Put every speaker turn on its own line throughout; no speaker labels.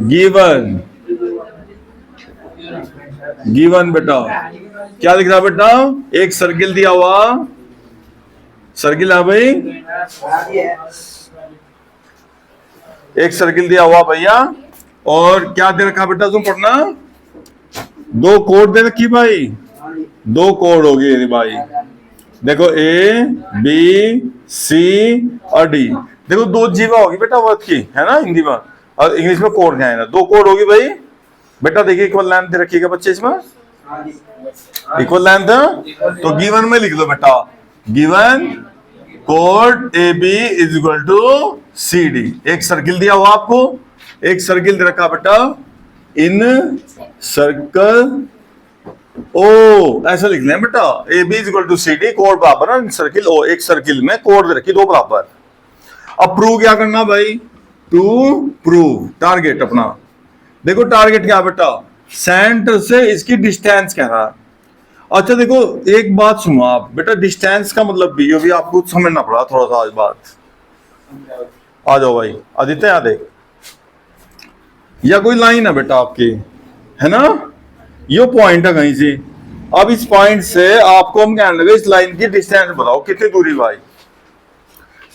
Given given बेटा क्या लिख रहा बेटा, एक सर्किल दिया हुआ, सर्किल है भाई, एक सर्किल दिया हुआ भैया, और क्या दे रखा बेटा, तुम पढ़ना, दो कोड दे रखी भाई, दो कोड होगी भाई, देखो ए बी सी और डी, देखो दो जीवा होगी बेटा वर्ड की, है ना हिंदी में, और इंग्लिश में कोड क्या है ना, दो कोड होगी भाई बेटा। देखिए इक्वल लेंथ दे रखिएगा बच्चे, इसमें इक्वल लेंथ, तो गिवन में लिख दो बेटा, गिवन कोड A B is equal to C D. एक सर्किल दिया हुआ आपको, एक सर्किल दे रखा बेटा, इन सर्कल ओ, ऐसा लिख लें बेटा, A B is equal to C D, कोड बराबर है सर्किल ओ, एक सर्किल में कोड दे रखी दो बराबर। अब प्रूव क्या करना भाई, टू प्रूव टारगेट अपना, देखो टारगेट क्या बेटा, सेंटर से इसकी डिस्टेंस क्या है। अच्छा देखो एक बात सुनो आप बेटा, डिस्टेंस का मतलब भी आपको समझना पड़ा थोड़ा सा आज बात। आ जाओ भाई आदित्य, यहाँ देख, या कोई लाइन है बेटा आपकी, है ना, ये पॉइंट है कहीं से, अब इस पॉइंट से आपको हम कहने लगे इस लाइन की डिस्टेंस बताओ कितनी दूरी भाई,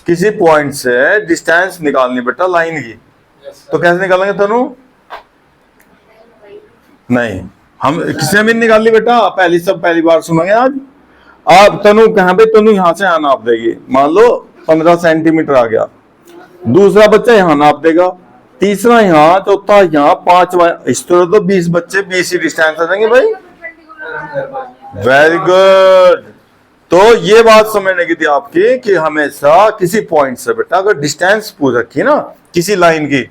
किसी पॉइंट से डिस्टेंस निकालनी बेटा लाइन की, तो कैसे निकालेंगे तनु, नहीं हम किसी भी निकाल ली बेटा, पहली बार सुनेंगे आज आप। तनु कहां पे, तनु यहां से यहां नाप देगी, मान लो 15 सेंटीमीटर आ गया, दूसरा बच्चा यहां नाप देगा, तीसरा यहां, चौथा यहां, पांचवा इस तरह, तो 20 बच्चे 20 ही डिस्टेंस आ जाएंगे भाई। वेरी गुड, तो ये बात समझने की थी आपकी कि हमेशा किसी पॉइंट से बेटा अगर डिस्टेंस पूछ रखी ना किसी लाइन की,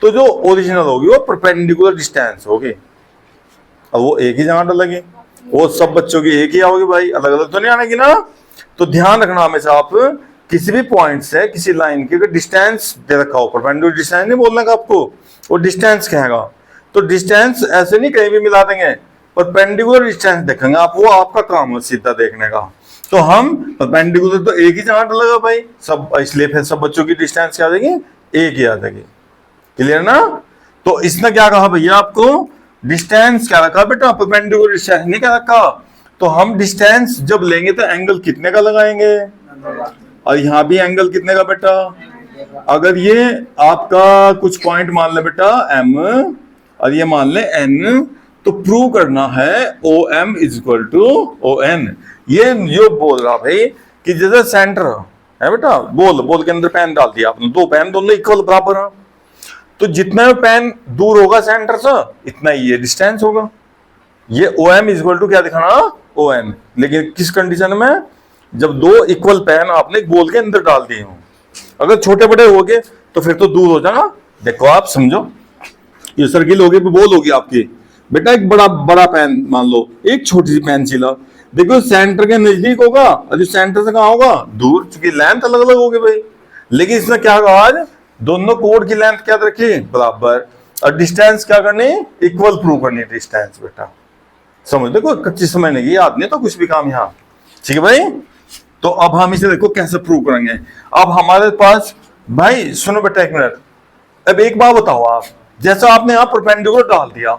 तो जो ओरिजिनल होगी वो परपेंडिकुलर डिस्टेंस होगी, अब वो एक ही जगह डालेगी, वो सब बच्चों की एक ही आओगी भाई, अलग अलग तो नहीं आनेगी ना। तो ध्यान रखना हमेशा आप किसी भी पॉइंट से किसी लाइन की अगर डिस्टेंस दे रखा हो, परपेंडिकुलर डिस्टेंस नहीं बोलने का आपको, वो डिस्टेंस कहेगा, तो डिस्टेंस ऐसे नहीं कहीं भी मिला देंगे, परपेंडिकुलर डिस्टेंस देखेंगे आप, वो आपका काम है सीधा देखने का। तो हम परपेंडिकुलर तो एक ही जगह डालेगा भाई सब, इसलिए फिर सब बच्चों की डिस्टेंस क्या आ जाएगी, एक ही आ जाएगी, क्लियर ना। तो इसने क्या कहा भैया आपको, डिस्टेंस क्या रखा बेटा, परपेंडिकुलर डिस्टेंस नहीं क्या रखा, तो हम डिस्टेंस जब लेंगे तो एंगल कितने का लगाएंगे, और यहां भी एंगल कितने का बेटा, अगर ये आपका कुछ पॉइंट मान ले बेटा m और ये मान ले n, तो प्रूव करना है OM is equal to ON। ये जो बोल रहा भाई कि जैसे सेंटर है बेटा, बोल के अंदर पेन डाल दिया आपने, दो पेन दोनों इक्वल बराबर है, तो जितना पेन दूर होगा सेंटर से इतना ही ये डिस्टेंस होगा, ये OM इज इक्वल टू क्या दिखाना, ON, लेकिन किस कंडीशन में, जब दो इक्वल पेन आपने बॉल के अंदर डाल दिए हो, अगर छोटे बड़े हो गए तो फिर तो दूर हो जाना। देखो आप समझो, ये सर्किल होगी, बॉल होगी आपकी बेटा, एक बड़ा पेन मान लो, एक छोटी सी पेंसिल, देखो सेंटर के नजदीक होगा और जो सेंटर से कहाँ होगा दूर, चूंकि लेंथ अलग अलग होगी भाई, लेकिन इसमें क्या कहा आज, दोनों कोड की लेंथ क्या रखी बराबर, और डिस्टेंस क्या करनी, इक्वल प्रूव करनी डिस्टेंस बेटा, समझ, देखो कच्ची समझने की याद नहीं तो कुछ भी काम यहाँ, ठीक है भाई। तो अब हम इसे देखो कैसे प्रूव करेंगे। अब हमारे पास भाई सुनो बेटा एक मिनट, अब एक बात बताओ आप, जैसा आपने यहाँ परपेंडिकुलर डाल दिया,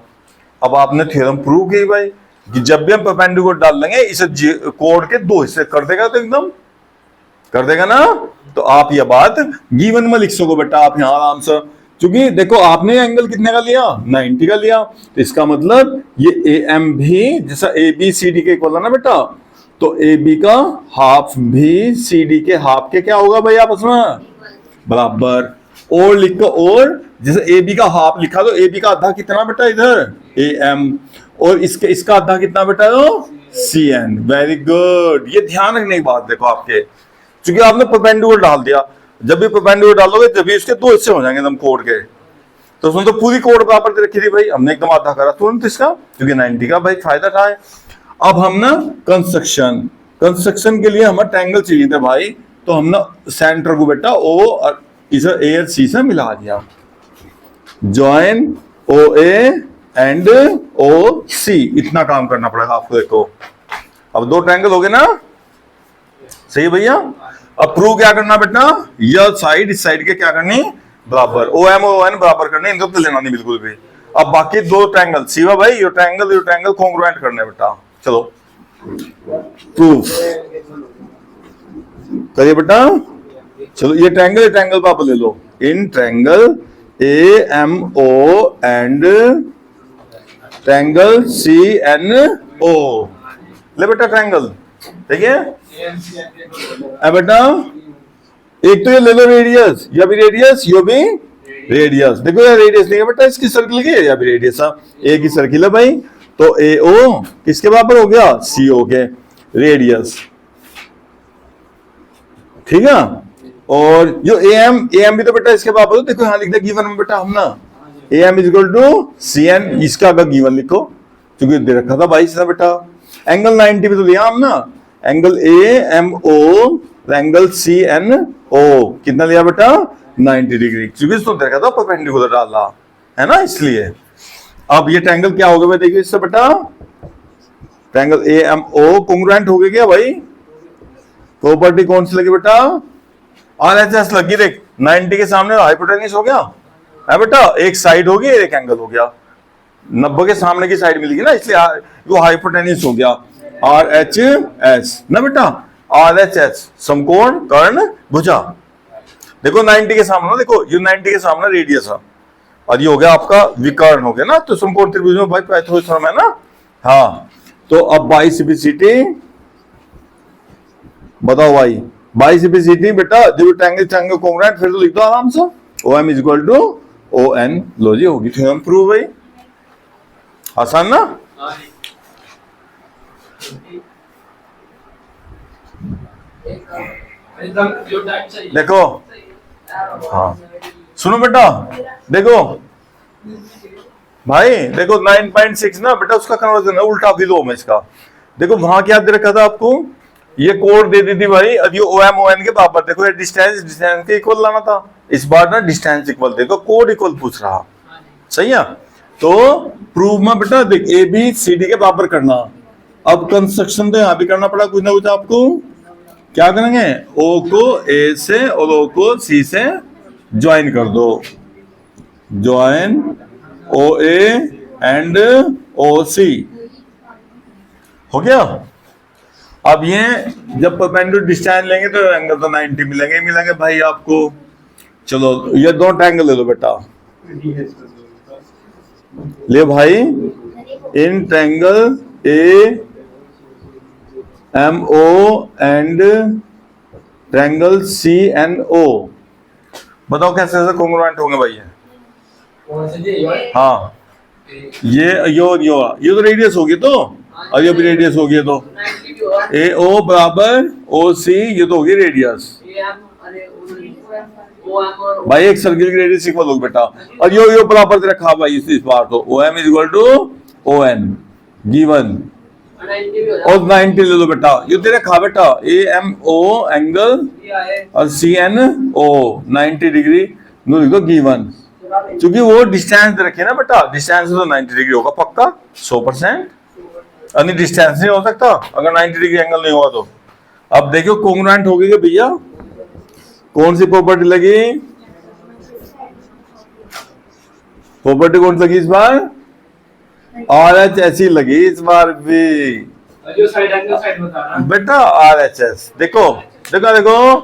अब आपने थ्योरम प्रूव की भाई कि जब भी हम परपेंडिकुलर डाल लेंगे इसे कोड के दो हिस्से कर देगा, तो एकदम कर देगा ना। तो आप ये बात गिवन में लिख सको बेटा आप यहाँ आराम से, क्योंकि देखो आपने एंगल कितने का लिया, 90 का लिया, तो इसका मतलब ये AM भी जैसा ABCD के इक्वल है ना बेटा, तो AB का हाफ भी CD के हाफ के क्या होगा भाई आपस में बराबर, और लिखो, और जैसे AB का हाफ लिखा तो AB का आधा कितना बेटा इधर AM, और इसका आधा कितना बेटा CN। वेरी गुड, ये ध्यान रखने की बात देखो आपके, क्योंकि आपने परपेंडिकुलर डाल दिया, जब भी परपेंडिकुलर डालोगे जब भी उसके दो हिस्से हो जाएंगे एकदम कोड के, तो उसमें तो पूरी कोड बराबर दे रखी थी भाई, हमने एकदम आधा करा तुरंत इसका, क्योंकि 90 का भाई फायदा था। अब हम ना कंस्ट्रक्शन के लिए हमें ट्रायंगल चाहिए थे भाई, तो हम ना सेंटर को बेटा O और इसे A और C से मिला दिया, जॉइन OA एंड OC, इतना काम करना पड़ेगा आपको। देखो अब दो ट्रायंगल हो गए ना, सही भैया। अब प्रूव क्या करना बेटा, यह साइड इस साइड के क्या करनी बराबर, ओ एम और ओ एन बराबर करने, इनको तो लेना नहीं बिल्कुल भी। अब बाकी दो ट्रायंगल शिवा भाई, ये ट्रायंगल कॉन्ग्रुएंट करने बेटा। चलो प्रूफ करिए बेटा। चलो ये ट्रायंगल पापा ले लो। In triangle A M O and triangle C N O, ले बेटा ट्रायंगल, देखिए अब बेटा एक तो ये ले लो रेडियस, या भी रेडियस यो भी रेडियस। देखो यार रेडियस नहीं है बेटा, इसकी सर्किल की है या भी रेडियस, ए की सर्किल है भाई, तो ए ओ किसके बराबर हो गया, सी ओ के रेडियस, ठीक है। और जो ए एम भी तो बेटा इसके बराबर, देखो यहां लिख दे गिवन में बेटा हम ना, A M is equal to C N, इसका अगर गिवन लिखो क्योंकि दे रखा था 22 ना बेटा। एंगल 90 भी तो लिया हम ना, angle A M O angle C N O कितना लिया बेटा 90 डिग्री, क्योंकि इसको देखा था परपेंडिकुलर डाला है ना, इसलिए। अब ये ट्रायंगल क्या हो गया भाई, देखिए इससे बेटा triangle A M O congruent हो गया क्या भाई, प्रॉपर्टी कौन सी लगी बेटा, आरएचएस लगी। देख 90 के सामने हाइपोटेन्यूस हो गया है बेटा, एक साइड हो गई एक एंगल हो गया, 90 के सामने की साइड मिलेगी ना, इसलिए वो हाइपोटेन्यूस हो गया आर एच एस ना बेटा, आर एच एस समकोण कर्ण भुजा। देखो 90 के सामने, देखो ये 90 के सामने रेडियस है और ये हो गया आपका विकर्ण हो गया ना, तो समकोण त्रिभुज में भाई पाइथागोरस है ना। हाँ तो अब बाइसिपिसिटी बताओ भाई, बाइसिपिसिटी बेटा जब ट्रायंगल कॉन्ग्रुएंट फिर तो लिख दो आराम से, O M is equal to O N, लो जी होगी थ्योरम प्रूव भाई, आसान ना। देखो हाँ सुनो बेटा, देखो भाई देखो 9.6 ना बेटा उसका कन्वर्जन है उल्टा विलोम है इसका। देखो वहां क्या दे रखा था आपको, ये कोड दे दी थी भाई, अब ये ओ एम ओ एन के बराबर, देखो ये डिस्टेंस के इक्वल लाना था, इस बार ना डिस्टेंस इक्वल, देखो कोड इक्वल पूछ रहा, सही है। तो प्रूफ में बेटा देख ए बी सी डी के बराबर करना, अब कंस्ट्रक्शन तो यहां भी करना पड़ा कुछ ना कुछ आपको, क्या करेंगे ओ को ए से और ओ को सी से ज्वाइन कर दो, ज्वाइन ओ ए एंड ओ सी हो गया। अब ये जब परपेंडिकुलर डिस्टेंस लेंगे तो एंगल तो 90 मिलेंगे भाई आपको। चलो ये दो ट्रायंगल ले लो बेटा, ले भाई in triangle A M O and triangle C N O, बताओ कैसे कैसे कॉन्ग्रुएंट होंगे भाई ये। हाँ ये तो रेडियस होगी, तो और ये भी रेडियस होगी, तो ए ओ बराबर ओ सी, ये तो होगी रेडियस भाई, एक सर्किल की रेडियस इक्वल होगी बेटा, और यो बराबर दे रखा भाई इस बार, तो O M is equal to O N given, और 90 ले लो बेटा, ये दे रखा बेटा ए एम ओ एंगल और सी एन ओ 90 डिग्री लिख दो गिवन, क्योंकि वो डिस्टेंस दे रखे ना बेटा, डिस्टेंस तो 90 डिग्री होगा पक्का 100%, अन्य डिस्टेंस नहीं हो सकता अगर 90 डिग्री एंगल नहीं हुआ तो। अब देखो कॉन्ग्रुएंट हो गई भैया, कौन सी प्रॉपर्टी लगी, प्रॉपर्टी कौन सी लगी इस बार, आर एच एस ही लगी इस बार भी
जो साइड एंगल साइड बता रहा
बेटा, आर एच एस। देखो देखो देखो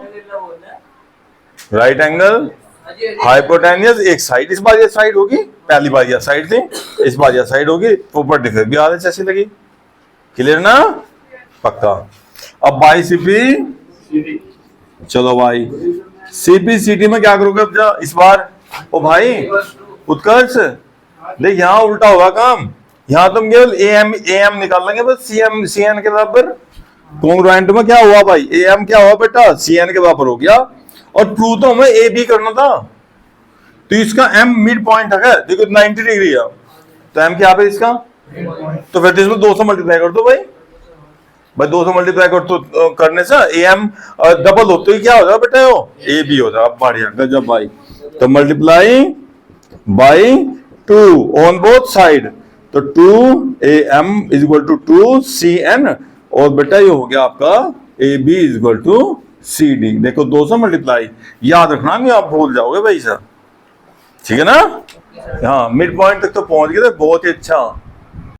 राइट एंगल हाइपोटेन्यूस, एक साइड, इस बार ये साइड होगी, पहली बार यह साइड थी, इस बार यह साइड होगी, प्रॉपर्टी फिर भी आर एच एस ही लगी, क्लियर ना पक्का। अब बाई सीपी, चलो भाई सीपी सीटी में क्या करोगे अब इस बार, ओ भाई उत्कर्ष देख यहाँ उल्टा होगा काम, यहाँ तुम केवल ए एम निकाल लेंगे बस, सी एन के बराबर, कॉन्ग्रुएंट में क्या हुआ भाई, ए एम क्या हुआ बेटा सी एन के बराबर हो गया, और प्रूव तो हमें ए बी करना था, तो इसका एम मिड पॉइंट है, देखो 90 डिग्री है, तो एम क्या है इसका, तो फिर इसमें 200 मल्टीप्लाई कर दो भाई 200 मल्टीप्लाई कर तो करने से ए एम डबल हो तो क्या हो जाएगा बेटा, वो ए बी हो जाएगा, बढ़िया गजब भाई। तो multiply by 2 on both side, तो 2 A M is equal to 2 C N, और बेटा ये हो गया आपका A B is equal to C D, देखो 200 मल्टीप्लाई, याद रखना नहीं आप भूल जाओगे भाई साहब, ठीक है ना। हाँ मिड पॉइंट तक तो पहुंच गए थे, बहुत ही अच्छा।